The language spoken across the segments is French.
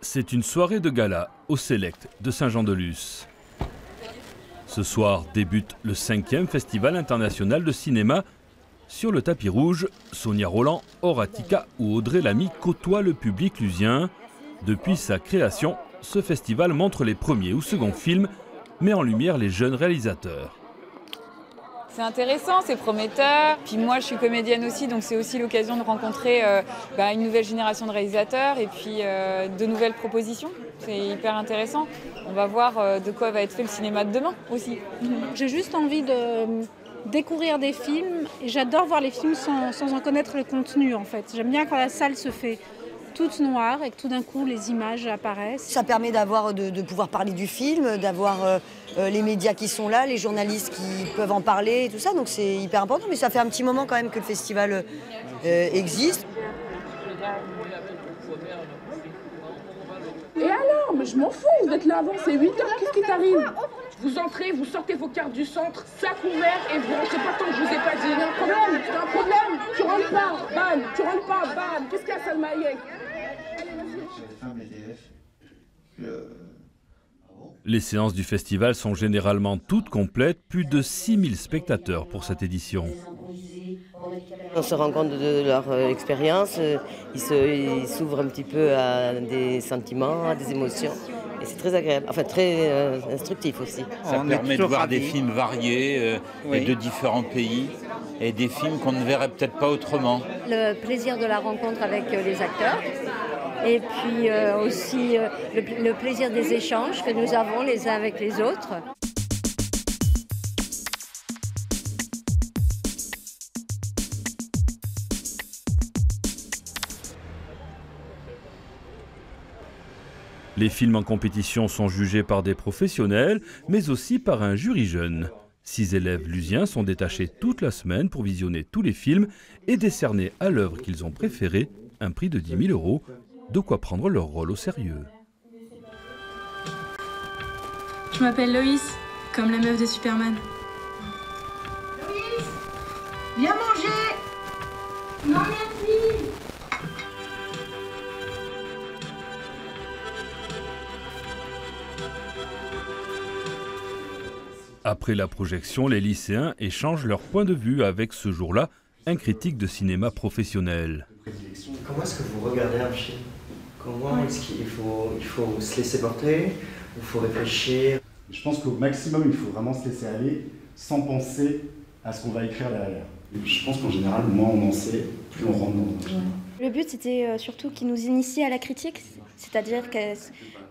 C'est une soirée de gala au Select de Saint-Jean-de-Luz. Ce soir débute le 5e Festival international de cinéma. Sur le tapis rouge, Sonia Rolland, Horatica ou Audrey Lamy côtoient le public lusien. Depuis sa création, ce festival montre les premiers ou seconds films, met en lumière les jeunes réalisateurs. C'est intéressant, c'est prometteur. Puis moi, je suis comédienne aussi, donc c'est aussi l'occasion de rencontrer une nouvelle génération de réalisateurs et puis de nouvelles propositions. C'est hyper intéressant. On va voir de quoi va être fait le cinéma de demain aussi. J'ai juste envie de découvrir des films et j'adore voir les films sans en connaître le contenu en fait. J'aime bien quand la salle se fait toute noire et que tout d'un coup les images apparaissent. Ça permet de pouvoir parler du film, d'avoir les médias qui sont là, les journalistes qui peuvent en parler et tout ça, donc c'est hyper important. Mais ça fait un petit moment quand même que le festival existe. Et alors, mais je m'en fous, vous êtes là avant, c'est 8 heures, qu'est-ce qui t'arrive? Vous entrez, vous sortez vos cartes du centre, sac ouvert, et vous rentrez pas tant que je vous ai pas dit. Il y a un problème, c'est un problème, tu rentres pas, bam, tu rentres pas, bam, qu'est-ce qu'il y a, Salma Hayek? Les séances du festival sont généralement toutes complètes, plus de 6000 spectateurs pour cette édition. On se rend compte de leur expérience, ils s'ouvrent un petit peu à des sentiments, à des émotions. Et c'est très agréable, enfin très instructif aussi. Ça permet de voir des films variés et de différents pays et des films qu'on ne verrait peut-être pas autrement. Le plaisir de la rencontre avec les acteurs et puis aussi le plaisir des échanges que nous avons les uns avec les autres. Les films en compétition sont jugés par des professionnels, mais aussi par un jury jeune. 6 élèves lusiens sont détachés toute la semaine pour visionner tous les films et décerner à l'œuvre qu'ils ont préférée un prix de 10 000 €, de quoi prendre leur rôle au sérieux. Je m'appelle Loïs, comme la meuf de Superman. Loïs, viens manger. Non, merci. Après la projection, les lycéens échangent leur point de vue avec ce jour-là un critique de cinéma professionnel. Comment est-ce que vous regardez un film? Comment est-ce qu'il faut se laisser porter? Il faut réfléchir? Je pense qu'au maximum, il faut vraiment se laisser aller sans penser à ce qu'on va écrire derrière. Je pense qu'en général, moins on en sait, plus on rentre dans le film. Le but, c'était surtout qu'ils nous initient à la critique, c'est-à-dire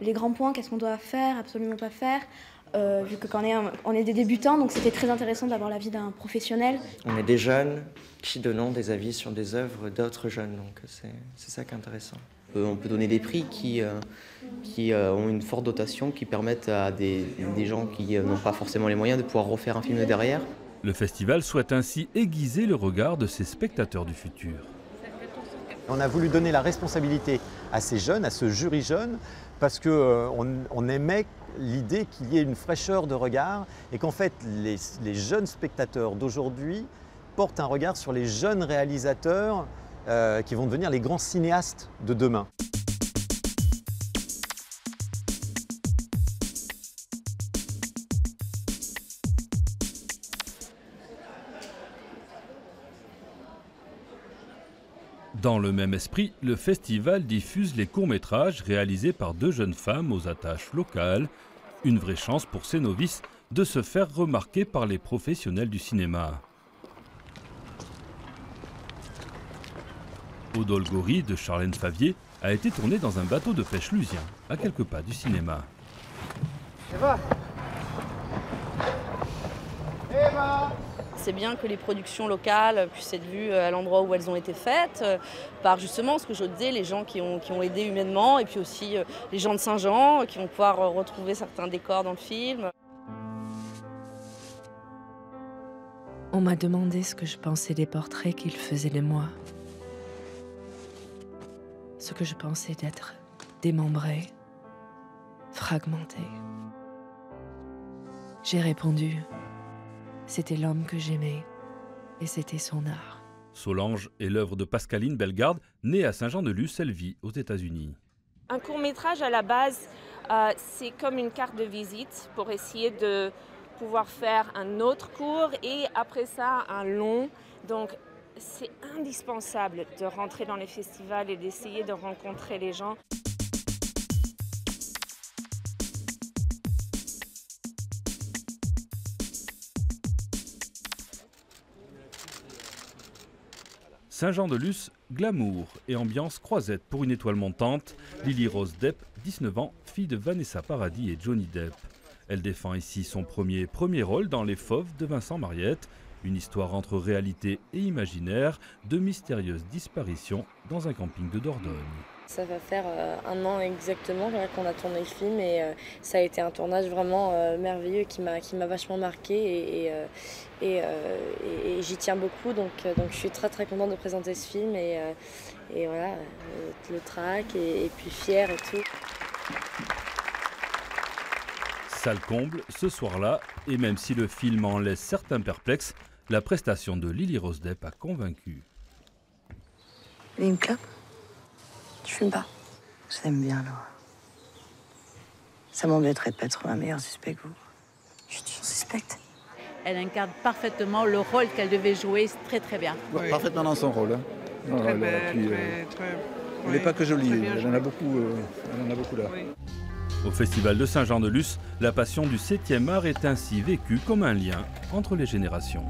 les grands points, qu'est-ce qu'on doit faire, absolument pas faire. Vu que quand on est des débutants, donc c'était très intéressant d'avoir l'avis d'un professionnel. On est des jeunes qui donnent des avis sur des œuvres d'autres jeunes, donc c'est ça qui est intéressant. On peut donner des prix qui ont une forte dotation, qui permettent à des gens qui n'ont pas forcément les moyens de pouvoir refaire un film derrière. Le festival souhaite ainsi aiguiser le regard de ses spectateurs du futur. On a voulu donner la responsabilité à ces jeunes, à ce jury jeune, parce qu'on aimait l'idée qu'il y ait une fraîcheur de regard et qu'en fait les jeunes spectateurs d'aujourd'hui portent un regard sur les jeunes réalisateurs qui vont devenir les grands cinéastes de demain. Dans le même esprit, le festival diffuse les courts-métrages réalisés par 2 jeunes femmes aux attaches locales. Une vraie chance pour ces novices de se faire remarquer par les professionnels du cinéma. Odolgori de Charlène Favier a été tourné dans un bateau de pêche lusien, à quelques pas du cinéma. Eva. C'est bien que les productions locales puissent être vues à l'endroit où elles ont été faites, par justement ce que je disais, les gens qui ont aidé humainement, et puis aussi les gens de Saint-Jean qui vont pouvoir retrouver certains décors dans le film. On m'a demandé ce que je pensais des portraits qu'ils faisaient de moi. Ce que je pensais d'être démembré, fragmenté. J'ai répondu. C'était l'homme que j'aimais et c'était son art. Solange est l'œuvre de Pascaline Bellegarde, née à Saint-Jean-de-Luz, elle vit aux États-Unis. Un court-métrage à la base, c'est comme une carte de visite pour essayer de pouvoir faire un autre court et après ça un long. Donc c'est indispensable de rentrer dans les festivals et d'essayer de rencontrer les gens. Saint-Jean-de-Luz, glamour et ambiance croisette pour une étoile montante. Lily Rose Depp, 19 ans, fille de Vanessa Paradis et Johnny Depp. Elle défend ici son premier rôle dans Les Fauves de Vincent Mariette. Une histoire entre réalité et imaginaire, de mystérieuses disparitions dans un camping de Dordogne. Ça va faire 1 an exactement qu'on a tourné le film et ça a été un tournage vraiment merveilleux qui m'a vachement marqué et j'y tiens beaucoup donc je suis très contente de présenter ce film et voilà, le trac et puis fière et tout. Salle comble ce soir-là et même si le film en laisse certains perplexes, la prestation de Lily Rose Depp a convaincu. Une clope? Je fume pas. Je t'aime bien, Laura. Ça m'embêterait de pas être un meilleur suspect que vous. Je suis toujours suspecte. Elle incarne parfaitement le rôle qu'elle devait jouer très bien. Oui. Parfaitement dans son rôle. Hein. Très belle, Elle n'est pas que jolie, elle en a beaucoup là. Oui. Au Festival de Saint-Jean-de-Luz, la passion du 7e art est ainsi vécue comme un lien entre les générations.